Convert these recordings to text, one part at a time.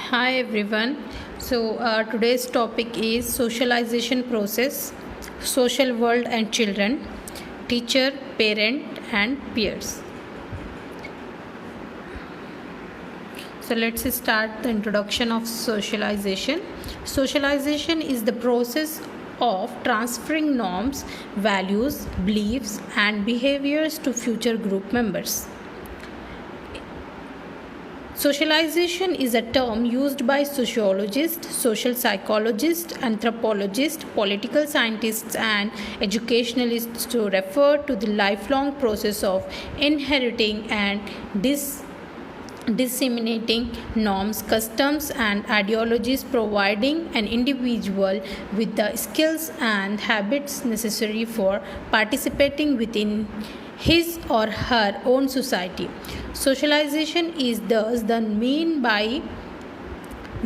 Hi everyone. Today's topic is socialization process, social world and children, teacher, parent and peers. So let's start the introduction of socialization. Socialization is the process of transferring norms, values, beliefs and behaviors to future group members. Socialization is a term used by sociologists, social psychologists, anthropologists, political scientists, and educationalists to refer to the lifelong process of inheriting and disseminating norms, customs, and ideologies, providing an individual with the skills and habits necessary for participating within his or her own society. Socialization is thus the means by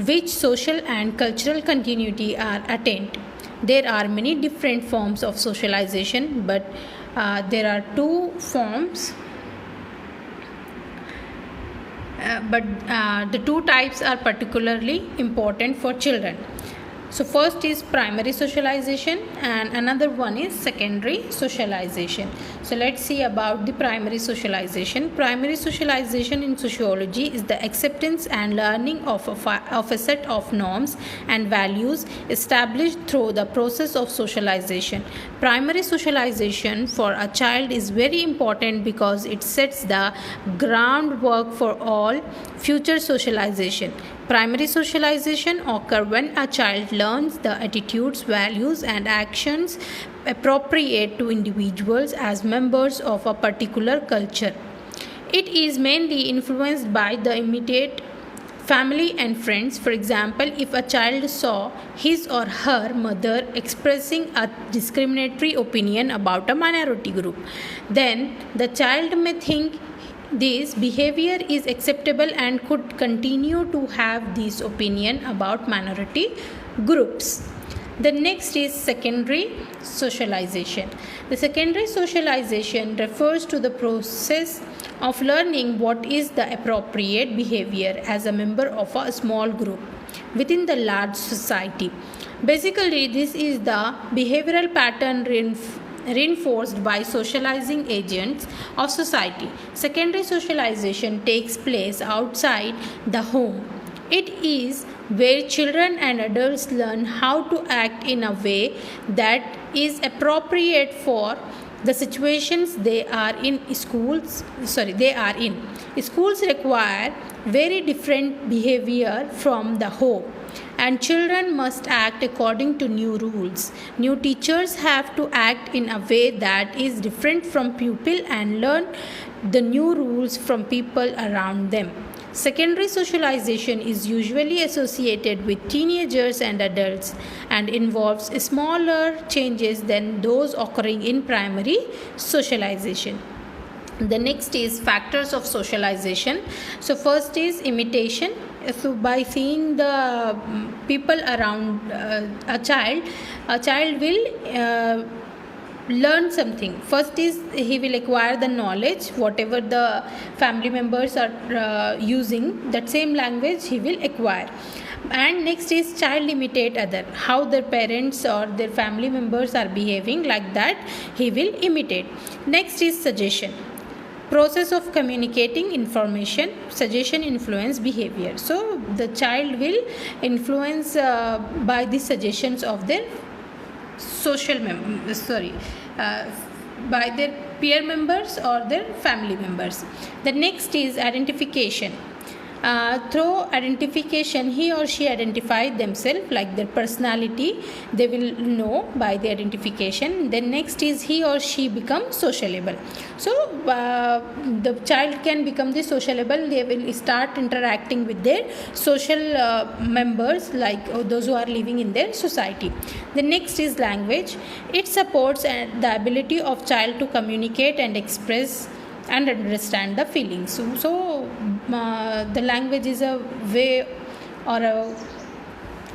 which social and cultural continuity are attained. There are many different forms of socialization, but there are two forms. The two types are particularly important for children. So first is primary socialization and another one is secondary socialization. So let's see about the primary socialization. Primary socialization in sociology is the acceptance and learning of a set of norms and values established through the process of socialization. Primary socialization for a child is very important because it sets the groundwork for all future socialization. Primary socialization occurs when a child learns the attitudes, values, and actions appropriate to individuals as members of a particular culture. It is mainly influenced by the immediate family and friends. For example, if a child saw his or her mother expressing a discriminatory opinion about a minority group, then the child may think this behavior is acceptable and could continue to have this opinion about minority groups. The next is secondary socialization. The secondary socialization refers to the process of learning what is the appropriate behavior as a member of a small group within the large society. Basically, this is the behavioral pattern reinforced by socializing agents of society. Secondary socialization takes place outside the home. It is where children and adults learn how to act in a way that is appropriate for the situations they are in. Schools require very different behavior from the home, and children must act according to new rules. New teachers have to act in a way that is different from pupil and learn the new rules from people around them. Secondary socialization is usually associated with teenagers and adults and involves smaller changes than those occurring in primary socialization. The next is factors of socialization. So first is imitation. So by seeing the people around a child will learn something. First is he will acquire the knowledge, whatever the family members are using, that same language he will acquire. And next is child imitate other, how their parents or their family members are behaving, like that he will imitate. Next is suggestion, process of communicating information. Suggestion influence behavior, so the child will influence by the suggestions of their by their peer members or their family members. The next is identification. Through identification, he or she identify themselves, like their personality they will know by the identification. Then next is he or she become sociable. So the child can become the sociable. They will start interacting with their social members, like those who are living in their society. The next is language. It supports the ability of child to communicate and express and understand the feelings. So the language is a way or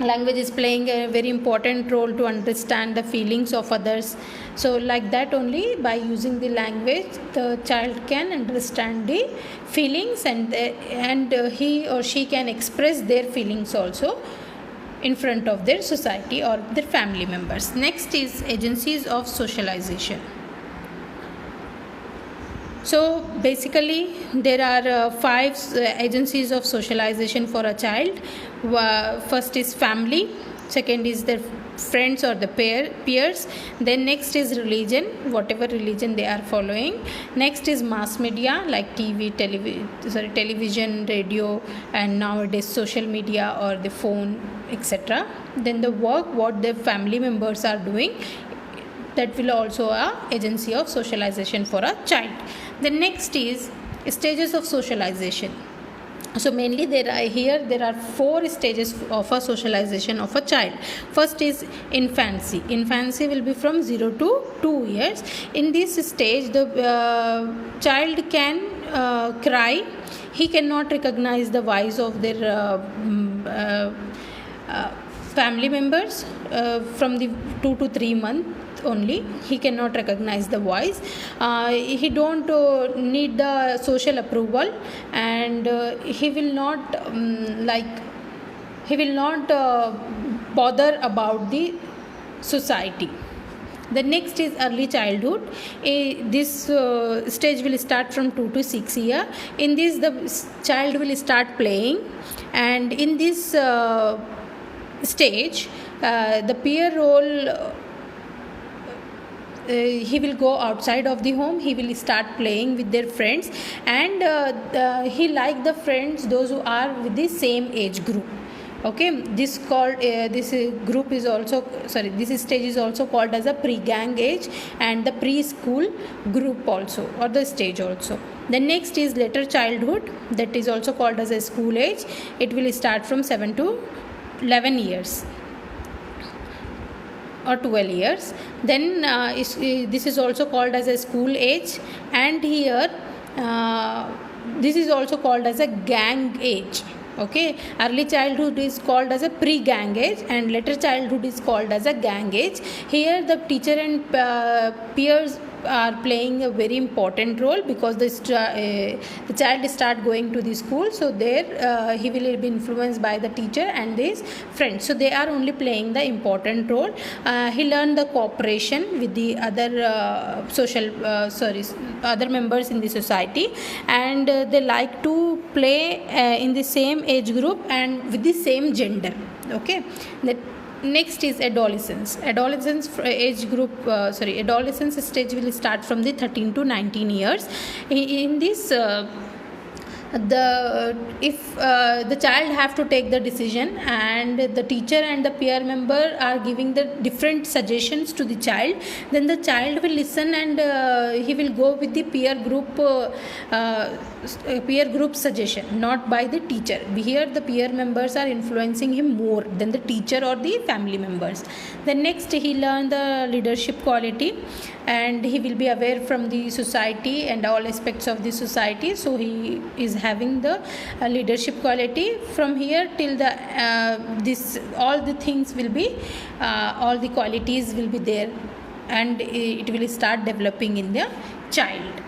Language is playing a very important role to understand the feelings of others. So like that, only by using the language the child can understand the feelings, and he or she can express their feelings also in front of their society or their family members. Next is agencies of socialization. So basically there are 5 agencies of socialization for a child. First is family, second is their friends or the peers, then next is religion, whatever religion they are following, next is mass media like television, radio, and nowadays social media or the phone, etc. Then the work what the family members are doing, that will also a agency of socialization for a child. The next is stages of socialization. So mainly there are 4 stages of a socialization of a child. First is infancy. Infancy will be from 0 to 2 years. In this stage the child can cry. He cannot recognize the voice of their family members from the 2 to 3 months only. He cannot recognize the voice. He don't need the social approval, and he will not bother about the society. The next is early childhood. This stage will start from 2 to 6 years. In this the child will start playing, and in this stage the peer role, he will go outside of the home. He will start playing with their friends, and he like the friends those who are with the same age group. Okay, this group is also this stage is also called as a pre-gang age and the preschool group also, or the stage also. The next is later childhood, that is also called as a school age. It will start from 7 to 11 years or 12 years. Then this is also called as a school age, and here this is also called as a gang age. Okay, early childhood is called as a pre-gang age and later childhood is called as a gang age. Here the teacher and peers are playing a very important role, because the child start going to the school, so there he will be influenced by the teacher and his friends, so they are only playing the important role. He learned the cooperation with the other other members in the society, and they like to play in the same age group and with the same gender. Okay, next is adolescence. Adolescence stage will start from the 13 to 19 years. In this if the child have to take the decision, and the teacher and the peer member are giving the different suggestions to the child, then the child will listen, and he will go with the peer group suggestion, not by the teacher. Here the peer members are influencing him more than the teacher or the family members. Then next he learn the leadership quality, and he will be aware from the society and all aspects of the society, so he is having the leadership quality. From here till the this all the things will be all the qualities will be there, and it will start developing in the child.